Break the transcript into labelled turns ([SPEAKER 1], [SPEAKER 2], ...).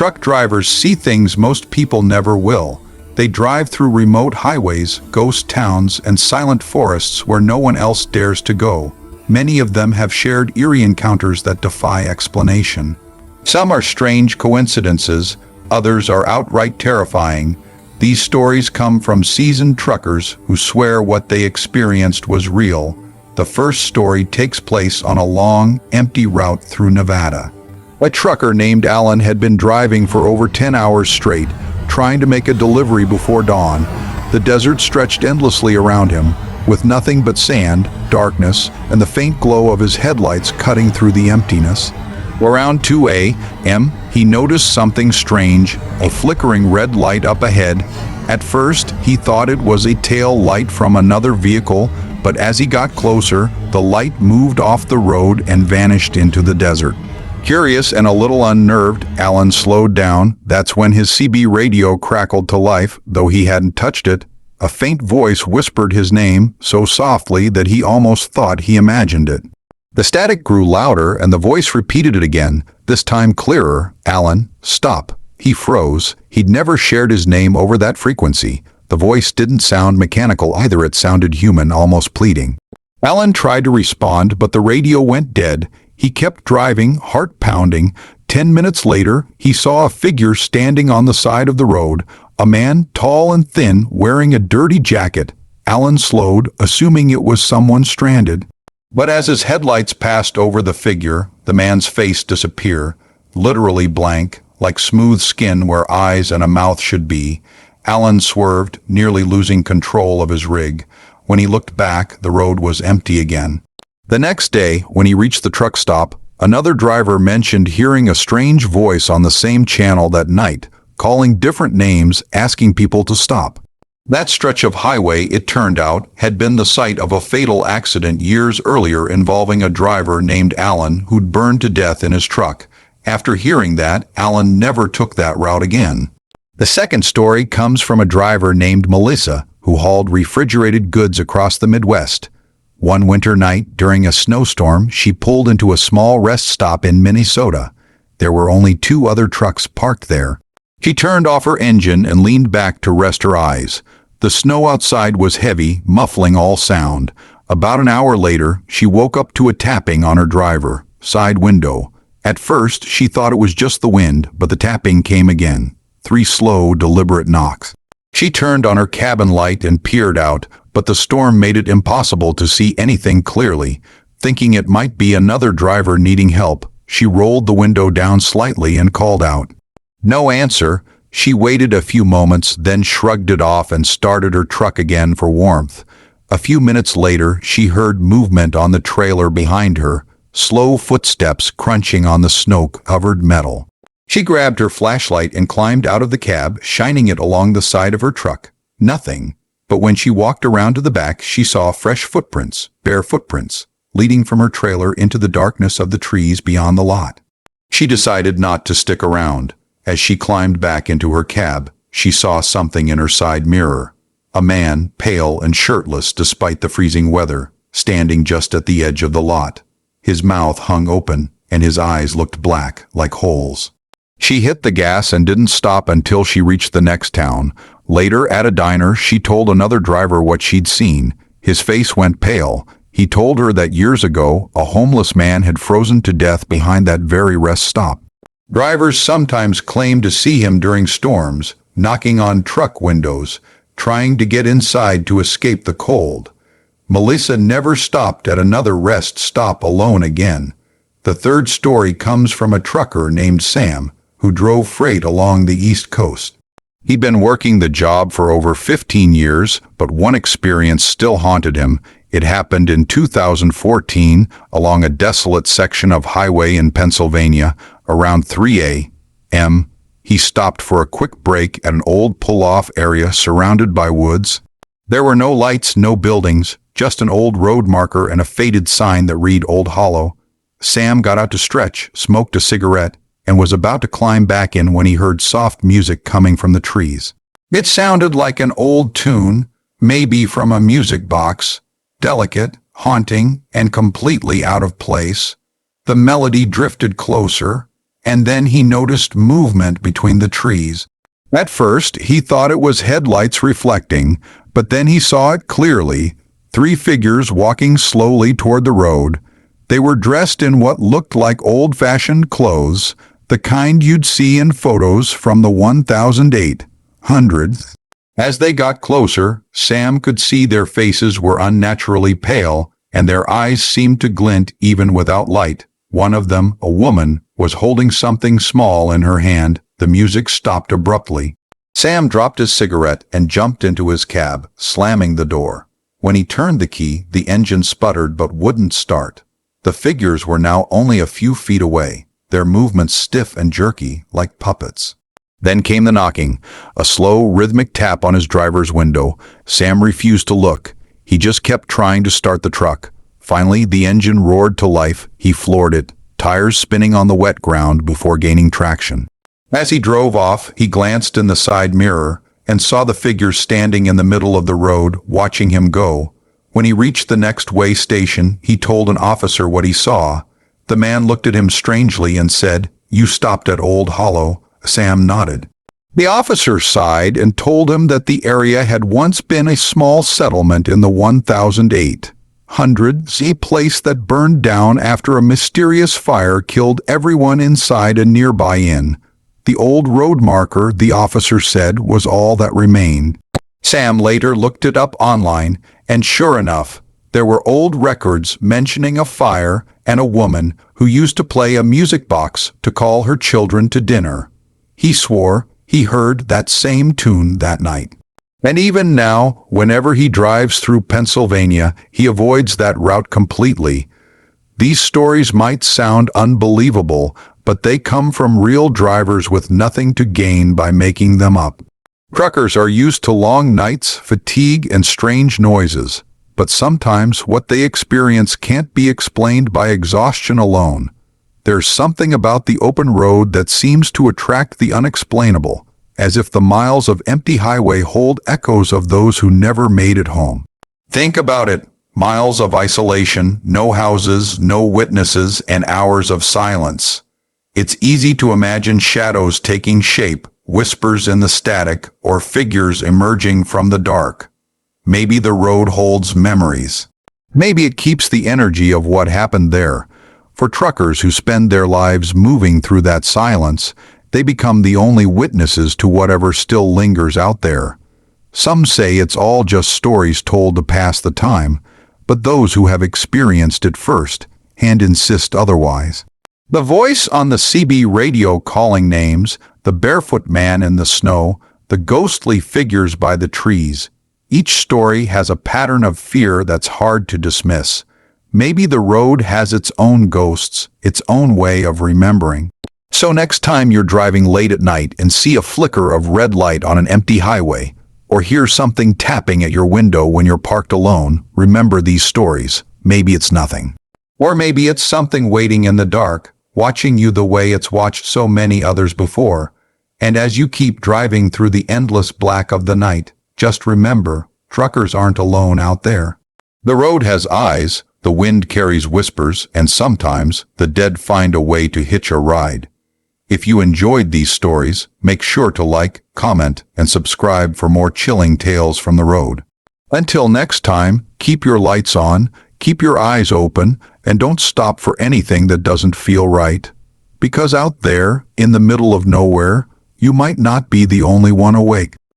[SPEAKER 1] Truck drivers see things most people never will. They drive through remote highways, ghost towns, and silent forests where no one else dares to go. Many of them have shared eerie encounters that defy explanation. Some are strange coincidences, others are outright terrifying. These stories come from seasoned truckers who swear what they experienced was real. The first story takes place on a long, empty route through Nevada. A trucker named Alan had been driving for over 10 hours straight, trying to make a delivery before dawn. The desert stretched endlessly around him, with nothing but sand, darkness, and the faint glow of his headlights cutting through the emptiness. Around 2 a.m., he noticed something strange, a flickering red light up ahead. At first, he thought it was a tail light from another vehicle, but as he got closer, the light moved off the road and vanished into the desert. Curious and a little unnerved, Alan slowed down. That's when his CB radio crackled to life, though he hadn't touched it. A faint voice whispered his name so softly that he almost thought he imagined it. The static grew louder and the voice repeated it again, this time clearer. Alan, stop. He froze. He'd never shared his name over that frequency. The voice didn't sound mechanical either, it sounded human, almost pleading. Alan tried to respond, but the radio went dead. He kept driving, heart pounding. 10 minutes later, he saw a figure standing on the side of the road, a man tall and thin, wearing a dirty jacket. Alan slowed, assuming it was someone stranded. But as his headlights passed over the figure, the man's face disappeared, literally blank, like smooth skin where eyes and a mouth should be. Alan swerved, nearly losing control of his rig. When he looked back, the road was empty again. The next day, when he reached the truck stop, another driver mentioned hearing a strange voice on the same channel that night, calling different names, asking people to stop. That stretch of highway, it turned out, had been the site of a fatal accident years earlier involving a driver named Alan who'd burned to death in his truck. After hearing that, Alan never took that route again. The second story comes from a driver named Melissa who hauled refrigerated goods across the Midwest. One winter night, during a snowstorm, she pulled into a small rest stop in Minnesota. There were only 2 other trucks parked there. She turned off her engine and leaned back to rest her eyes. The snow outside was heavy, muffling all sound. About an hour later, she woke up to a tapping on her driver's side window. At first, she thought it was just the wind, but the tapping came again. 3 slow, deliberate knocks. She turned on her cabin light and peered out, but the storm made it impossible to see anything clearly. Thinking it might be another driver needing help, she rolled the window down slightly and called out. No answer. She waited a few moments, then shrugged it off and started her truck again for warmth. A few minutes later, she heard movement on the trailer behind her, slow footsteps crunching on the snow-covered metal. She grabbed her flashlight and climbed out of the cab, shining it along the side of her truck. Nothing. But when she walked around to the back, she saw fresh footprints, bare footprints, leading from her trailer into the darkness of the trees beyond the lot. She decided not to stick around. As she climbed back into her cab, she saw something in her side mirror. A man, pale and shirtless despite the freezing weather, standing just at the edge of the lot. His mouth hung open, and his eyes looked black, like holes. She hit the gas and didn't stop until she reached the next town. Later, at a diner, she told another driver what she'd seen. His face went pale. He told her that years ago, a homeless man had frozen to death behind that very rest stop. Drivers sometimes claim to see him during storms, knocking on truck windows, trying to get inside to escape the cold. Melissa never stopped at another rest stop alone again. The third story comes from a trucker named Sam, who drove freight along the East Coast. He'd been working the job for over 15 years, but one experience still haunted him. It happened in 2014 along a desolate section of highway in Pennsylvania. Around 3 a.m., he stopped for a quick break at an old pull-off area surrounded by woods. There were no lights, no buildings, just an old road marker and a faded sign that read Old Hollow. Sam got out to stretch, smoked a cigarette, and was about to climb back in when he heard soft music coming from the trees. It sounded like an old tune, maybe from a music box, delicate, haunting, and completely out of place. The melody drifted closer, and then he noticed movement between the trees. At first, he thought it was headlights reflecting, but then he saw it clearly. 3 figures walking slowly toward the road. They were dressed in what looked like old-fashioned clothes, the kind you'd see in photos from the 1800s. As they got closer, Sam could see their faces were unnaturally pale, and their eyes seemed to glint even without light. One of them, a woman, was holding something small in her hand. The music stopped abruptly. Sam dropped his cigarette and jumped into his cab, slamming the door. When he turned the key, the engine sputtered but wouldn't start. The figures were now only a few feet away, their movements stiff and jerky, like puppets. Then came the knocking, a slow, rhythmic tap on his driver's window. Sam refused to look. He just kept trying to start the truck. Finally, the engine roared to life. He floored it, tires spinning on the wet ground before gaining traction. As he drove off, he glanced in the side mirror and saw the figures standing in the middle of the road, watching him go. When he reached the next way station, he told an officer what he saw. The man looked at him strangely and said, "You stopped at Old Hollow." Sam nodded. The officer sighed and told him that the area had once been a small settlement in the 1800s, a place that burned down after a mysterious fire killed everyone inside a nearby inn. The old road marker, the officer said, was all that remained. Sam later looked it up online, and sure enough, there were old records mentioning a fire and a woman who used to play a music box to call her children to dinner. He swore he heard that same tune that night. And even now, whenever he drives through Pennsylvania, he avoids that route completely. These stories might sound unbelievable, but they come from real drivers with nothing to gain by making them up. Truckers are used to long nights, fatigue, and strange noises, but sometimes what they experience can't be explained by exhaustion alone. There's something about the open road that seems to attract the unexplainable, as if the miles of empty highway hold echoes of those who never made it home. Think about it. Miles of isolation, no houses, no witnesses, and hours of silence. It's easy to imagine shadows taking shape, whispers in the static, or figures emerging from the dark. Maybe the road holds memories. Maybe it keeps the energy of what happened there. For truckers who spend their lives moving through that silence, they become the only witnesses to whatever still lingers out there. Some say it's all just stories told to pass the time, but those who have experienced it first and insist otherwise. The voice on the CB radio calling names, the barefoot man in the snow, the ghostly figures by the trees. Each story has a pattern of fear that's hard to dismiss. Maybe the road has its own ghosts, its own way of remembering. So next time you're driving late at night and see a flicker of red light on an empty highway, or hear something tapping at your window when you're parked alone, remember these stories. Maybe it's nothing. Or maybe it's something waiting in the dark, watching you the way it's watched so many others before. And as you keep driving through the endless black of the night, just remember, truckers aren't alone out there. The road has eyes, the wind carries whispers, and sometimes the dead find a way to hitch a ride. If you enjoyed these stories, make sure to like, comment, and subscribe for more chilling tales from the road. Until next time, keep your lights on, keep your eyes open, and don't stop for anything that doesn't feel right. Because out there, in the middle of nowhere, you might not be the only one awake.